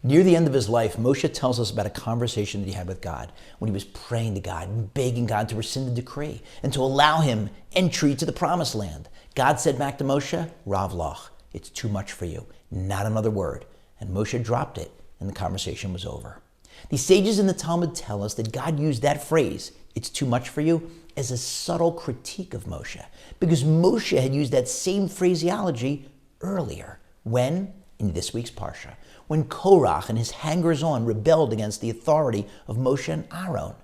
Near the end of his life, Moshe tells us about a conversation that he had with God when he was praying to God and begging God to rescind the decree and to allow him entry to the promised land. God said back to Moshe, Rav Loch, it's too much for you, not another word. And Moshe dropped it and the conversation was over. The sages in the Talmud tell us that God used that phrase, it's too much for you, as a subtle critique of Moshe, because Moshe had used that same phraseology earlier when, in this week's Parsha, when Korach and his hangers-on rebelled against the authority of Moshe and Aaron.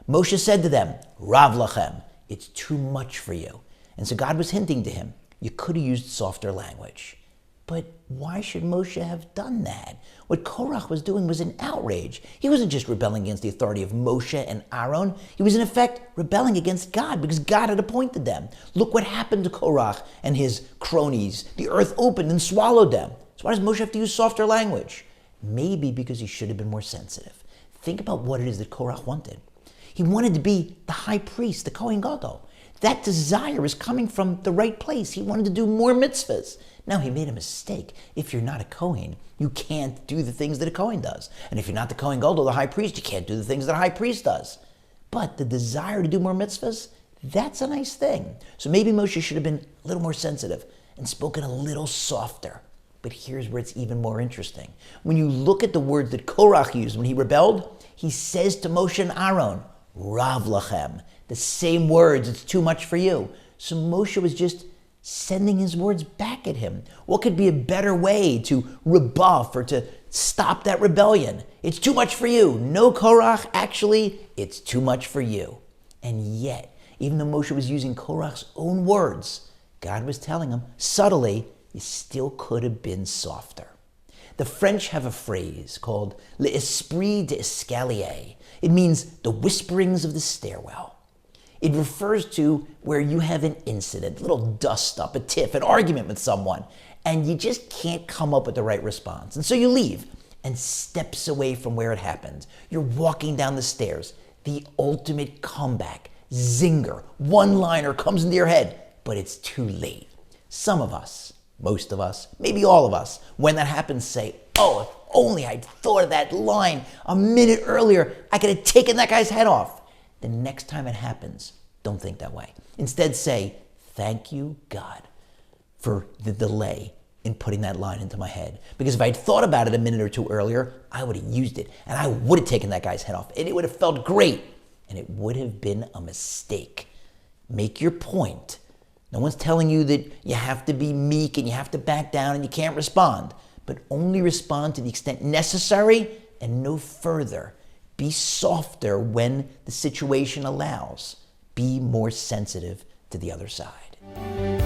Moshe said to them, Rav lachem, it's too much for you. And so God was hinting to him, you could have used softer language. But why should Moshe have done that? What Korach was doing was an outrage. He wasn't just rebelling against the authority of Moshe and Aaron. He was in effect rebelling against God because God had appointed them. Look what happened to Korach and his cronies. The earth opened and swallowed them. So why does Moshe have to use softer language? Maybe because he should have been more sensitive. Think about what it is that Korach wanted. He wanted to be the high priest, the Kohen Gadol. That desire is coming from the right place. He wanted to do more mitzvahs. Now, he made a mistake. If you're not a Kohen, you can't do the things that a Kohen does. And if you're not the Kohen Gadol, the high priest, you can't do the things that a high priest does. But the desire to do more mitzvahs, that's a nice thing. So maybe Moshe should have been a little more sensitive and spoken a little softer. But here's where it's even more interesting. When you look at the words that Korach used when he rebelled, he says to Moshe and Aaron, Rav lachem, the same words, it's too much for you. So Moshe was just sending his words back at him. What could be a better way to rebuff or to stop that rebellion? It's too much for you. No, Korach, actually, it's too much for you. And yet, even though Moshe was using Korach's own words, God was telling him subtly, you still could have been softer. The French have a phrase called l'esprit d'escalier. It means the whisperings of the stairwell. It refers to where you have an incident, a little dust up, a tiff, an argument with someone, and you just can't come up with the right response. And so you leave and steps away from where it happened. You're walking down the stairs. The ultimate comeback, zinger, one-liner comes into your head, but it's too late. Some of us, most of us, maybe all of us, when that happens, say, oh, if only I'd thought of that line a minute earlier, I could have taken that guy's head off. The next time it happens, don't think that way. Instead say, thank you, God, for the delay in putting that line into my head. Because if I'd thought about it a minute or two earlier, I would have used it and I would have taken that guy's head off and it would have felt great and it would have been a mistake. Make your point. No one's telling you that you have to be meek and you have to back down and you can't respond, but only respond to the extent necessary and no further. Be softer when the situation allows. Be more sensitive to the other side.